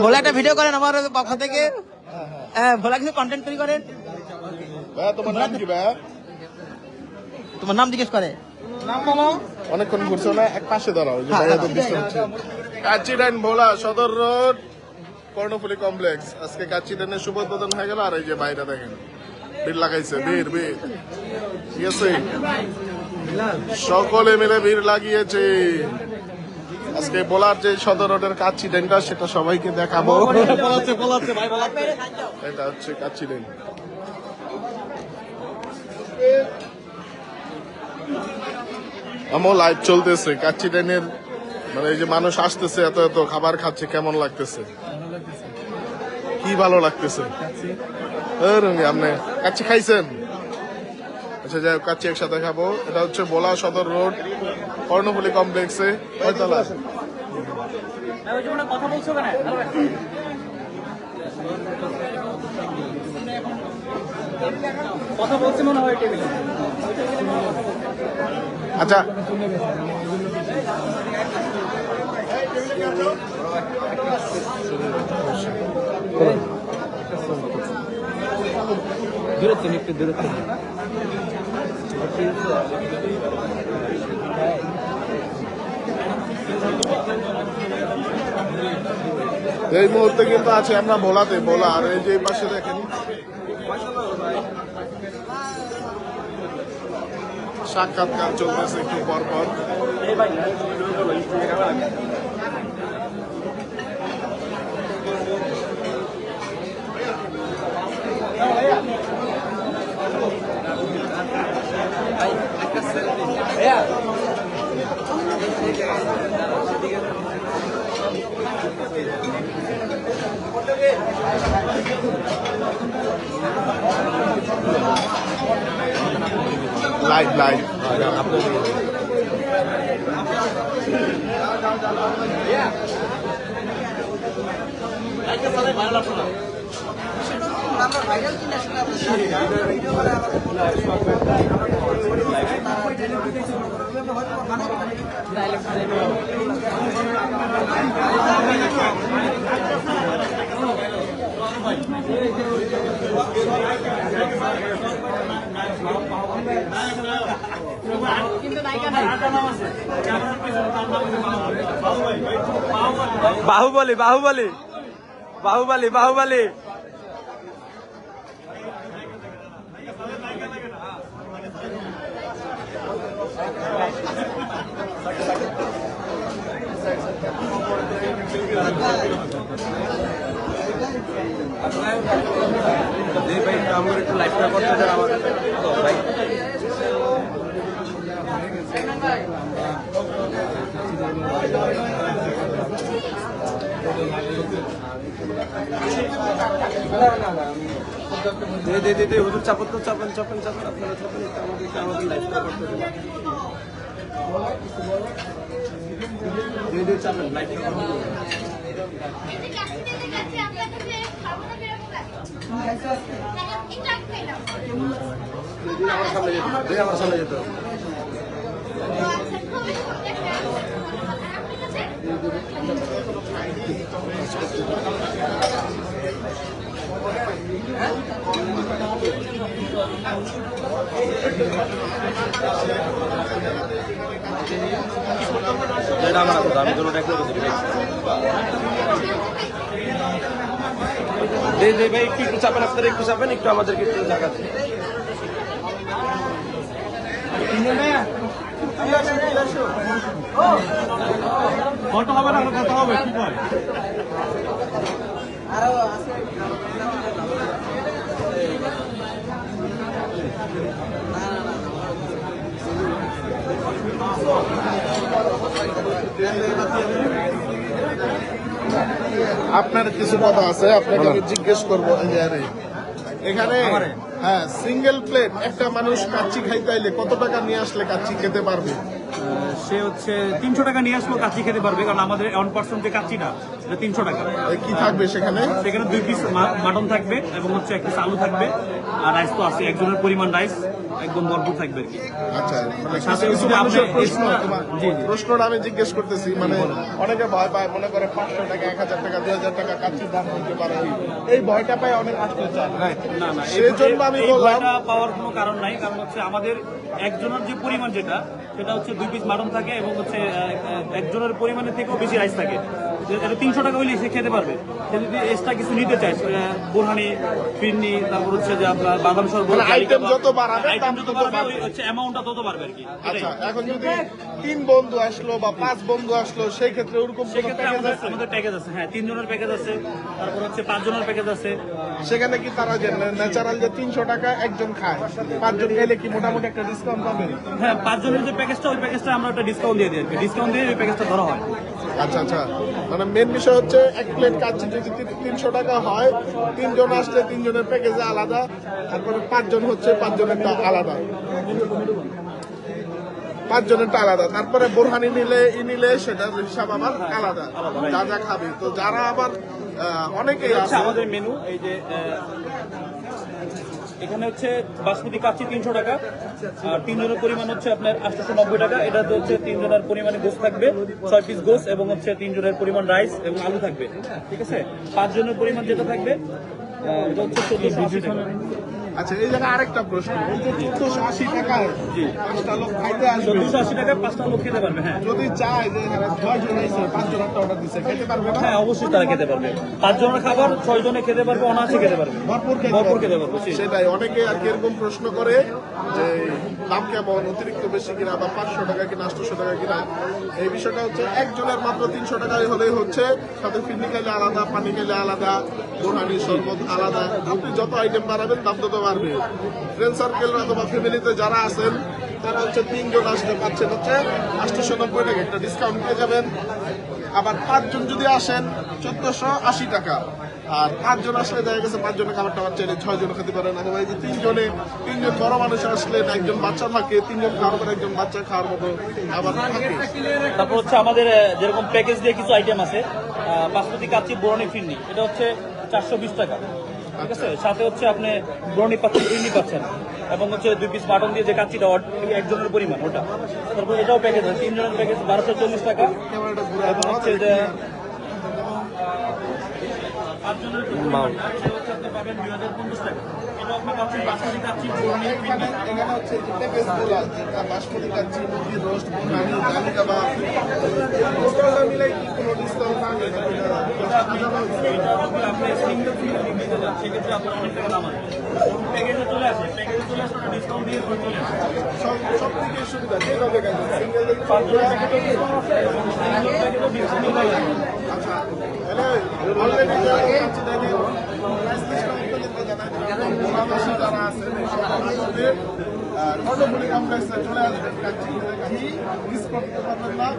ভোলা একটা ভিডিও করেন আমার পক্ষ থেকে। ভোলা কিছু কন্টেন্ট তৈরি করেন। তোমার নাম কি ভাই? তোমার নাম জিজ্ঞেস করে। অনেকক্ষণ ঘুরছো না, এক পাশে দাঁড়াও। কাচ্চিডাইন ভোলা সদর রোড কর্ণফুলী কমপ্লেক্স। আজকে কাচ্চিডাইনের শুভ উদ্বোধন হয়ে গেল। আর এই যে বাইরে দেখেন ভিড় লাগাইছে, ভিড় ঠিক আছে, সকলে মিলে ভিড় লাগিয়েছে। আজকে ভোলার যে সদর রোডের কাচ্চিডাইনটা সেটা সবাইকে দেখাবো। এটা হচ্ছে কাচ্চিডাইন। আমার লাইভ চলতেছে কাচ্চিডাইনের, মানে এই যে মানুষ আসতেছে, এত এত খাবার খাচ্ছে, কেমন লাগতেছে? কি ভালো লাগতেছে? আপনি কাচ্চি খাইছেন? আচ্ছা যাই হোক, কাচ্চি একসাথে খাবো। এটা হচ্ছে ভোলা সদর রোড কর্ণফুলী কমপ্লেক্সে, কয়তলা? কথা বলছে মনে হয় টেবিলে। আচ্ছা দূরত্ব একটু দূরত্ব। এই মুহূর্তে কিন্তু আছে আমরা ভোলাতে। ভোলা আর এই যে পাশে দেখেন সাক্ষাৎকার চলতেছে একটু পর পর। Live live Baahubali Baahubali Baahubali Baahubali. ভাই আমার একটু লাইভটা করতে দেন আমাদের ভাই। হুজুর চাপন তো চাপেন চাপেন চাপেন, আপনারা চাপেন, আমাদের লাইভটা করতে দেন। চাপেন লাইভটা আমার সামনে যেত, আমার সামনে যেত। আমি কোনো ভাই একটু চাপেন, আপনারা একটু চাপেন, একটু আমাদেরকে একটু জায়গা দেন। ফটো হবে না, কথা হবে, ঠিক হয়। আপনার কিছু কথা আছে, আপনাকে আমি জিজ্ঞেস করবো। এখানে হ্যাঁ সিঙ্গেল প্লেট একটা মানুষ কাচ্চি খাইতে আইলে কত টাকা নিয়ে আসলে কাচ্চি খেতে পারবে? সে হচ্ছে 300 টাকা নিয়ে আসলেও কাচ্চি খেতে পারবে, কারণ আমাদের 1% যে কাচ্চিটা এটা 300 টাকা। কি থাকবে সেখানে? সেখানে 2 পিস মাটন থাকবে এবং হচ্ছে 1 পিস আলু থাকবে, আর রাইস তো আছে, একজনের পরিমাণ রাইস একদম ভরপুর থাকবে আর কি। আচ্ছা, মানে সাথে কিছু যদি মানুষের আপনি প্রশ্ন, জি, জি। প্রশ্নটা আমি জিজ্ঞেস করতেছি, মানে অনেকে ভয় পায়, মনে করে 500 টাকা 1000 টাকা 2000 টাকা কাচ্চির দাম হতে পারে, এই ভয়টা পায় অনেক আসতে চায়। না না, সেই জন্য আমি এই বললাম ভয়টা পাওয়ার কোনো কারণ নাই, কারণ হচ্ছে আমাদের একজনের যে পরিমাণ যেটা সেটা হচ্ছে 2 পিস মাটন থাকে এবং হচ্ছে একজনের পরিমাণের থেকেও বেশি রাইস থাকে। এটা 300 টাকা হইলে সে খেতে পারবে। সে যদি এক্সট্রা কিছু নিতে চায়, বোরহানি, ফিরনি, তারপর হচ্ছে যে আপনার বাদাম শরবত, মানে আইটেম যত বাড়াবে আইটেম যত বাড়বে ওই হচ্ছে অ্যামাউন্টটা তত বাড়বে আর কি। আচ্ছা, এখন যদি 3 বন্ধু আসলো বা 5 বন্ধু আসলো, সেই ক্ষেত্রে ওরকম কোনো সেক্ষেত্রে প্যাকেজ আছে? আমাদের প্যাকেজ আছে, হ্যাঁ, 3 জনের প্যাকেজ আছে, তারপর হচ্ছে 5 জনের প্যাকেজ আছে। সেখানে কি তারা যে ন্যাচারাল যে 300 টাকা একজন খায়, 5 জন খেলে কি মোটামুটি একটা ডিসকাউন্ট পাবে? হ্যাঁ, 5 জনের যে প্যাকেজটা, ওই প্যাকেজটা আমরা একটা ডিসকাউন্ট দিয়ে দিই আর কি। ডিসকাউন্ট দিয়ে ওই প্যাকেজটা ধরা হয়। আচ্ছা আচ্ছা, মানে মেন বিষয় হচ্ছে এক প্লেট কাচ্চি যদি 300 টাকা হয়, 3 জন আসলে 3 জনের প্যাকেজে আলাদা, তারপরে 5 জন হচ্ছে 5 জনেরটা আলাদা, 5 জনেরটা আলাদা, তারপরে বোরহানি নিলে সেটার হিসাব আবার আলাদা, যা যা খাবে। তো যারা আবার অনেকেই হচ্ছে আছে, আমাদের মেনু এই যে এখানে হচ্ছে বাসমতি কাচ্চি 300 টাকা, আর 3 জনের পরিমাণ হচ্ছে আপনার 890 টাকা। এটাতে হচ্ছে 3 জনের পরিমাণে গোস থাকবে, 6 পিস গোস, এবং হচ্ছে 3 জনের পরিমাণ রাইস এবং আলু থাকবে, ঠিক আছে। 5 জনের পরিমাণ যেটা থাকবে এটা হচ্ছে 1480 টাকা। আচ্ছা, এই জায়গায় আরেকটা প্রশ্ন, এই যে 1480 টাকায় 5টা লোক খাইতে আসবে, 1480 টাকায় 5টা লোক খেতে পারবে, হ্যাঁ। যদি চায় যে এখানে 6 জন আইছে, 5 জন একটা অর্ডার দিছে, খেতে পারবে না? হ্যাঁ, অবশ্যই তারা খেতে পারবে। 5 জনের খাবার 6 জনে খেতে পারবে, অনায়াসে খেতে পারবে, ভরপুর ভরপুর খেতে পারবে। সেটাই, অনেকে আর কি এরকম প্রশ্ন করে যে দাম কেমন, অতিরিক্ত বেশি কিনা, বা 500 টাকা কিনা 800 টাকা কিনা। এই বিষয়টা হচ্ছে একজনের মাত্র 300 টাকায় হলেই হচ্ছে, সাথে ফিরনি খাইলে আলাদা, পানি খাইলে আলাদা, বোরহানি শরবত আলাদা। আপনি যত আইটেম বাড়াবেন দাম তত বাড়বে। ফ্রেন্ড সার্কেল অথবা ফ্যামিলিতে যারা আছেন তারা হচ্ছে 3 জন আসলে পাচ্ছেন হচ্ছে 890 টাকা একটা ডিসকাউন্ট পেয়ে যাবেন। আবার 5 জন যদি আসেন 1480 টাকা, আর 5 জন আসলে দেখা গেছে 5 জনের খাবার টাবার চাইলে 6 জন খেতে পারেন। অথবা এই যে 3 জন বড় মানুষ আসলে একজন বাচ্চা থাকে, 3 জন খাওয়ার পর একজন বাচ্চা খাওয়ার মতো আবার থাকে। তারপর হচ্ছে আমাদের যেরকম প্যাকেজ দিয়ে কিছু আইটেম আছে, বাসমতি কাচ্চি বোরহানি ফিরনি, এটা হচ্ছে 420 টাকা, ঠিক আছে। সাথে হচ্ছে আপনি বোরহানি পাচ্ছেন, ফিরনি পাচ্ছেন, এবং হচ্ছে 2 পিস মাটন দিয়ে যে কাচ্চিটা একজনের পরিমাণ ওটা। তারপর এটাও প্যাকেজ আছে, 3 জনের প্যাকেজ 1240 টাকা, এবং হচ্ছে যে 5 জনের আপনি পাবেন 2050 টাকা। এটাও আপনি পাচ্ছেন বাসমতি কাচ্চি, বোরহানি ফিরনি। এখানে হচ্ছে যে প্যাকেজগুলো, যেটা বাসমতি কাচ্চি, মুরগির রোস্ট, বোরহানি, ডালি কাবাব, এগুলো মিলে কি কোনো ডিসকাউন্ট পাবে? আপনি সিঙ্গেল নিতে যান, সেক্ষেত্রে আপনার অনেক টাকা দাম আছে। প্যাকেজে চলে আসে ওটা ডিসকাউন্ট দিয়ে চলে আসে। সব থেকে সুবিধা যেভাবে গেছে সিঙ্গেল আচ্ছা, তাহলে অলরেডি যারা আছেন কর্ণফুলী কমপ্লেক্সে চলে আসবেন, মিস করতে পারবেন না।